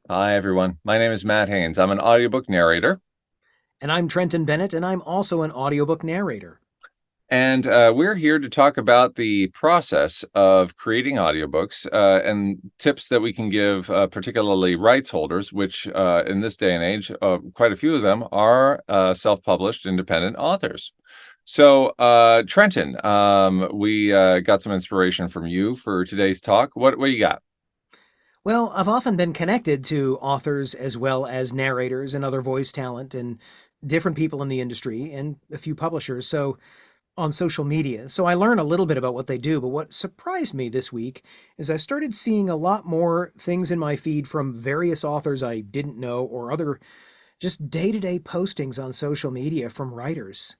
Hi, everyone. My name is Matt Haynes. I'm an audiobook narrator, And I'm Trenton Bennett, and I'm also an audiobook narrator. and we're here to talk about the process of creating audiobooks and tips that we can give, particularly rights holders, which in this day and age, quite a few of them are self-published independent authors. So, Trenton, we got some inspiration from you for today's talk. What do you got? Well, I've often been connected to authors as well as narrators and other voice talent and different people in the industry and a few publishers. So on social media. So I learn a little bit about what they do. But what surprised me this week is I started seeing a lot more things in my feed from various authors I didn't know or other just day to day postings on social media from writers.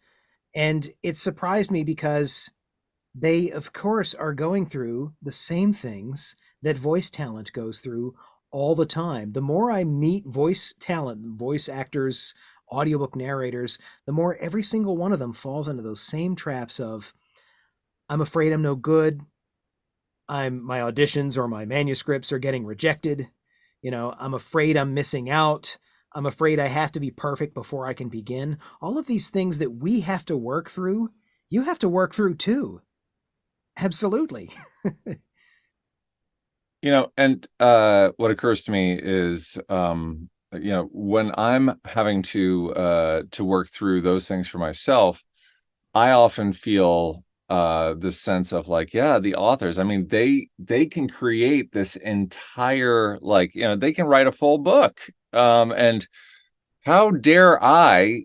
And it surprised me because they, of course, are going through the same things that voice talent goes through all the time. The more I meet voice talent, voice actors, audiobook narrators, the more every single one of them falls into those same traps of I'm afraid I'm no good. My auditions or my manuscripts are getting rejected. I'm afraid I'm missing out. I'm afraid I have to be perfect before I can begin. All of these things that we have to work through, you have to work through too. Absolutely. And what occurs to me is, when I'm having to work through those things for myself, I often feel this sense of like, yeah, the authors. I mean, they can create this entire they can write a full book. And how dare I,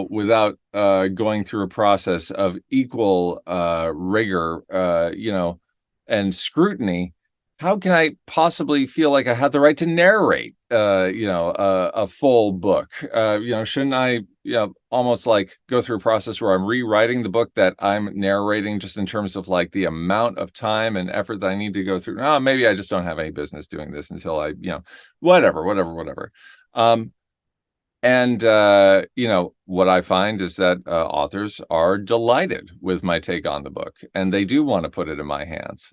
without going through a process of equal rigor, and scrutiny, how can I possibly feel like I have the right to narrate, a full book? Shouldn't I, almost like go through a process where I'm rewriting the book that I'm narrating just in terms of like the amount of time and effort that I need to go through? Oh, maybe I just don't have any business doing this until whatever. Um, and what I find is that authors are delighted with my take on the book, and they do want to put it in my hands.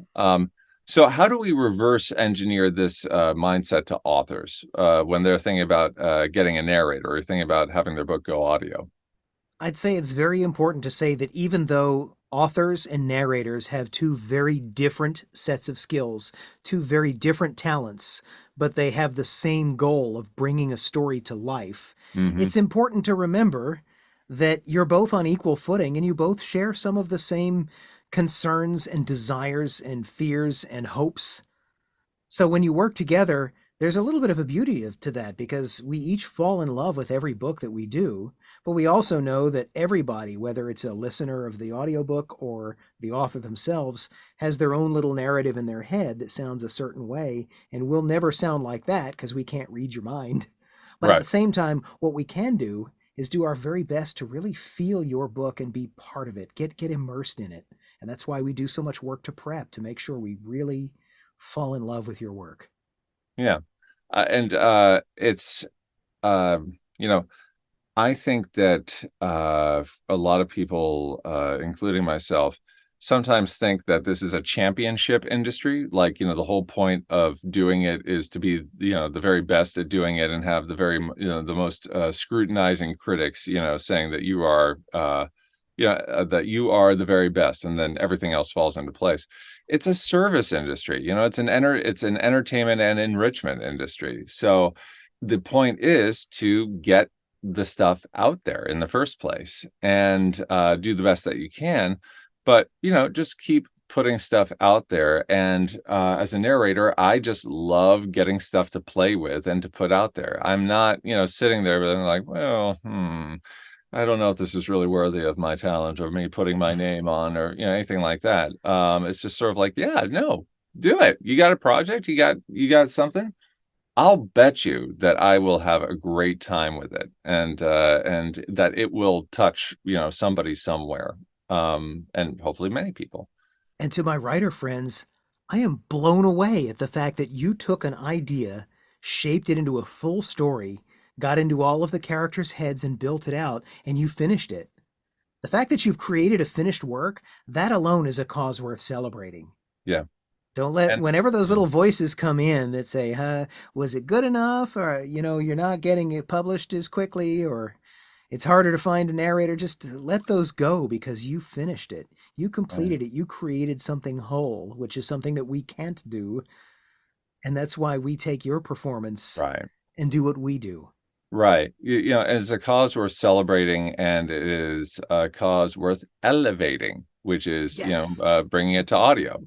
So, how do we reverse engineer this mindset to authors when they're thinking about getting a narrator or thinking about having their book go audio? I'd say it's very important to say that even though authors and narrators have two very different sets of skills, two very different talents, but they have the same goal of bringing a story to life, Hmm. it's important to remember that you're both on equal footing and you both share some of the same concerns and desires and fears and hopes. So when you work together, there's a little bit of a beauty to that because we each fall in love with every book that we do, but we also know that everybody, whether it's a listener of the audiobook or the author themselves, has their own little narrative in their head that sounds a certain way, and we'll never sound like that because we can't read your mind. But at the Right. same time, what we can do is do our very best to really feel your book and be part of it, get immersed in it. And that's why we do so much work to prep to make sure we really fall in love with your work. Yeah. And it's, you know, I think that a lot of people, including myself, sometimes think that this is a championship industry. Like, the whole point of doing it is to be, the very best at doing it and have the most scrutinizing critics, saying that you are, that you are the very best, and then everything else falls into place. It's a service industry, it's an entertainment and enrichment industry. So the point is to get the stuff out there in the first place and do the best that you can. But, just keep putting stuff out there. And as a narrator, I just love getting stuff to play with and to put out there. I'm not, sitting there but like, well, I don't know if this is really worthy of my talent or me putting my name on or, anything like that. It's just sort of like, yeah, no, do it. You got a project, you got something. I'll bet you that I will have a great time with it, and that it will touch, somebody somewhere, and hopefully many people. And to my writer friends, I am blown away at the fact that you took an idea, shaped it into a full story, got into all of the characters' heads and built it out, and you finished it. The fact that you've created a finished work, that alone is a cause worth celebrating. Yeah. Don't let, And whenever those yeah, little voices come in that say, was it good enough? Or, you're not getting it published as quickly, or it's harder to find a narrator. Just let those go because you finished it. You right, completed it. You created something whole, which is something that we can't do. And that's why we take your performance right. and do what we do. Right. It's a cause worth celebrating, and it is a cause worth elevating, which is, Yes. bringing it to audio.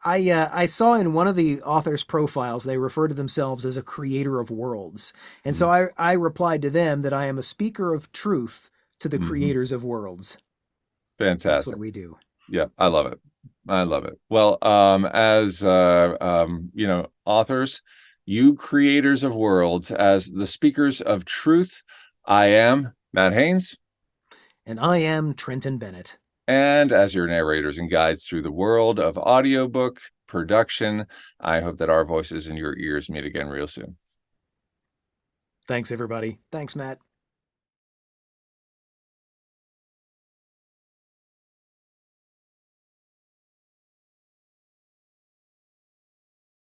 I saw in one of the author's profiles they refer to themselves as a creator of worlds, and so Mm. I replied to them that I am a speaker of truth to the Hmm. creators of worlds. That's what Fantastic. we do. Yeah, I love it. I love it. Well, as authors, you creators of worlds, as the speakers of truth, I am Matt Haynes, And I am Trenton Bennett. and as your narrators and guides through the world of audiobook production, I hope that our voices in your ears meet again real soon. Thanks, everybody. Thanks, Matt.